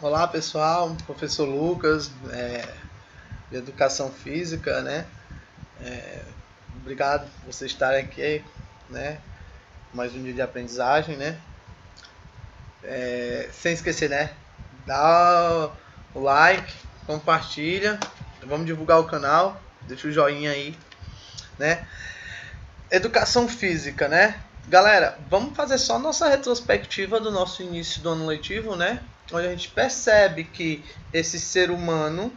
Olá pessoal, professor Lucas, de Educação Física, né? Obrigado por vocês estarem aqui, né? Mais um dia de aprendizagem, né? Sem esquecer, né? Dá o like, compartilha, vamos divulgar o canal, deixa o joinha aí, né? Educação Física, né? Galera, vamos fazer só nossa retrospectiva do nosso início do ano letivo, né? Onde a gente percebe que esse ser humano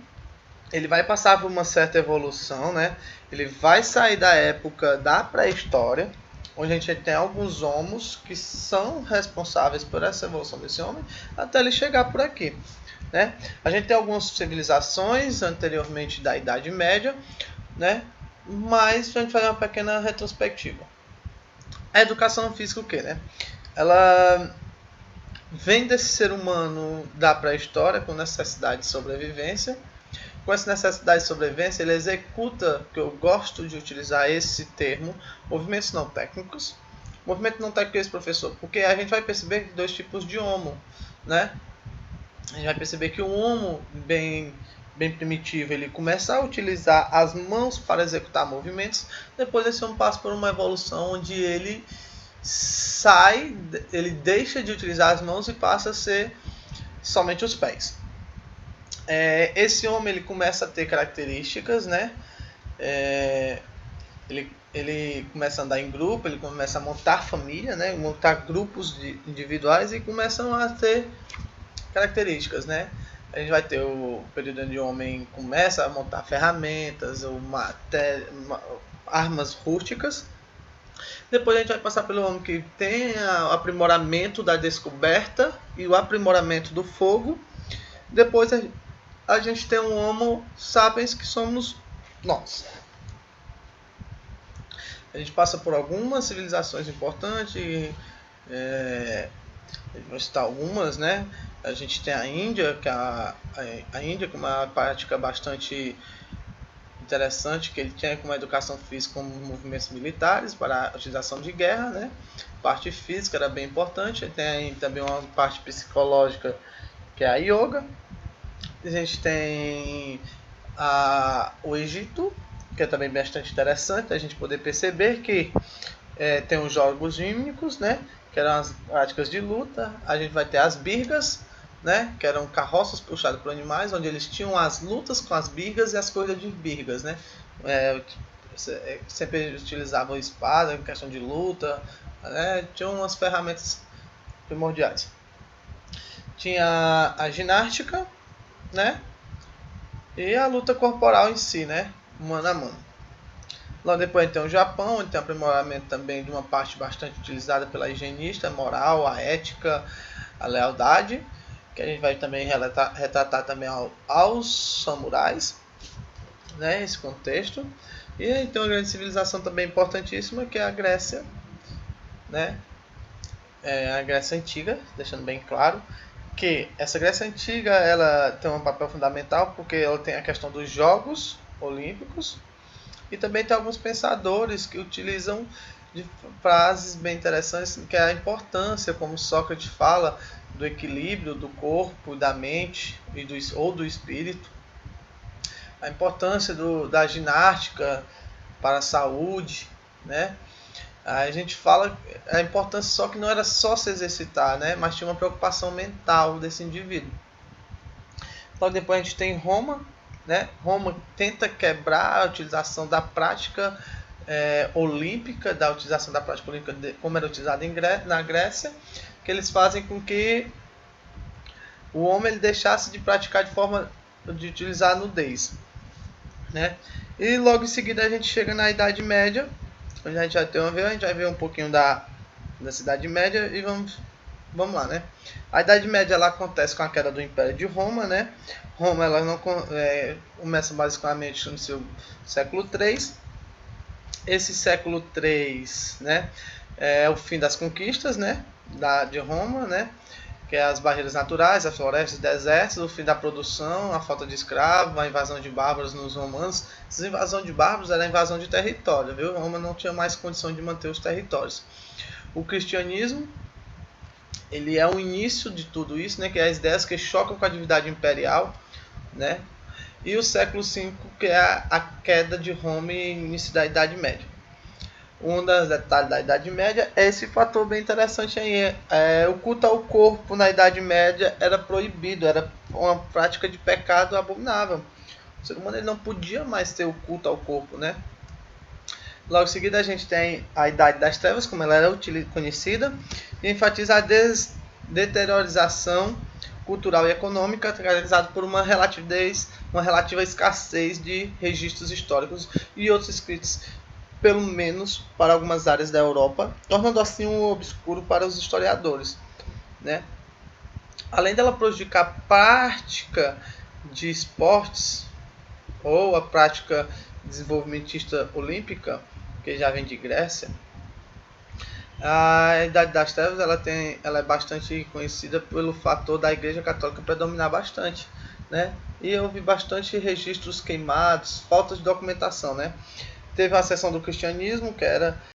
ele vai passar por uma certa evolução, né? Ele vai sair da época da pré-história, onde a gente tem alguns homos que são responsáveis por essa evolução desse homem, até ele chegar por aqui, né? A gente tem algumas civilizações anteriormente da Idade Média, né? Mas a gente faz uma pequena retrospectiva. A educação física o quê, né? Ela vem desse ser humano da pré-história com necessidade de sobrevivência. Com essa necessidade de sobrevivência, ele executa, que eu gosto de utilizar esse termo, movimentos não técnicos. Movimento não técnico é esse, professor, porque a gente vai perceber dois tipos de homo, né? A gente vai perceber que o homo bem primitivo, ele começa a utilizar as mãos para executar movimentos. Depois esse homo passa por uma evolução onde ele ele deixa de utilizar as mãos e passa a ser somente os pés. Esse homem ele começa a ter características, né? Ele começa a andar em grupo, ele começa a montar família, né? Montar grupos individuais e começam a ter características, né? A gente vai ter o período onde o homem começa a montar ferramentas, armas rústicas. Depois a gente vai passar pelo homem que tem o aprimoramento da descoberta e o aprimoramento do fogo. Depois a gente tem um Homo sapiens que somos nós. A gente passa por algumas civilizações importantes, vou citar algumas, né? A gente tem a Índia, que a Índia com uma prática bastante interessante, que ele tinha como educação física como movimentos militares para a utilização de guerra, né? A parte física era bem importante. Tem também uma parte psicológica, que é a yoga. A gente tem o Egito, que é também bastante interessante a gente poder perceber que tem os jogos gímnicos, né, que eram as práticas de luta. A gente vai ter as birgas, né, que eram carroças puxadas por animais, onde eles tinham as lutas com as birgas e as corridas de birgas, né. Sempre utilizavam espada em questão de luta, né, tinham umas ferramentas primordiais. Tinha a ginástica, né, e a luta corporal em si, né, mano a mano. Logo depois tem o Japão, onde tem um aprimoramento também de uma parte bastante utilizada pela higienista, a moral, a ética, a lealdade, que a gente vai também retratar também aos samurais, né, esse contexto. E aí tem uma grande civilização também importantíssima, que é a Grécia, né, a Grécia Antiga, deixando bem claro que essa Grécia Antiga ela tem um papel fundamental porque ela tem a questão dos Jogos Olímpicos. E também tem alguns pensadores que utilizam de frases bem interessantes, que é a importância, como Sócrates fala, do equilíbrio do corpo, da mente ou do espírito. A importância da ginástica para a saúde, né? A gente fala a importância só que não era só se exercitar, né? Mas tinha uma preocupação mental desse indivíduo. Logo depois a gente tem Roma, né? Roma tenta quebrar a utilização da prática olímpica, da utilização da prática olímpica como era utilizada na Grécia, que eles fazem com que o homem ele deixasse de praticar de forma de utilizar a nudez, né? E logo em seguida a gente chega na Idade Média, onde a gente vai ver um pouquinho da Idade Média e vamos lá, né? A Idade Média ela acontece com a queda do Império de Roma, né? Roma ela não começa basicamente no seu século III. Esse século III, né, é o fim das conquistas, né, de Roma, né, que é as barreiras naturais, as florestas, desertos, o fim da produção, a falta de escravos, a invasão de bárbaros nos romanos. Essa invasão de bárbaros era a invasão de território, viu? Roma não tinha mais condição de manter os territórios. O cristianismo ele é o início de tudo isso, né, que é as ideias que chocam com a divindade imperial, né, e o século V, que é a queda de Roma e início da Idade Média. Um dos detalhes da Idade Média é esse fator bem interessante aí. O culto ao corpo na Idade Média era proibido, era uma prática de pecado abominável. O ser humano ele não podia mais ter o culto ao corpo, né? Logo em seguida a gente tem a Idade das Trevas, como ela era conhecida, e enfatiza a deteriorização cultural e econômica, caracterizada por uma relativa escassez de registros históricos e outros escritos, pelo menos para algumas áreas da Europa, tornando assim um obscuro para os historiadores, né? Além dela prejudicar a prática de esportes ou a prática desenvolvimentista olímpica, que já vem de Grécia, a Idade das Trevas ela é bastante conhecida pelo fator da Igreja Católica predominar bastante, né? E houve bastante registros queimados, falta de documentação, né? Teve a seção do cristianismo, que era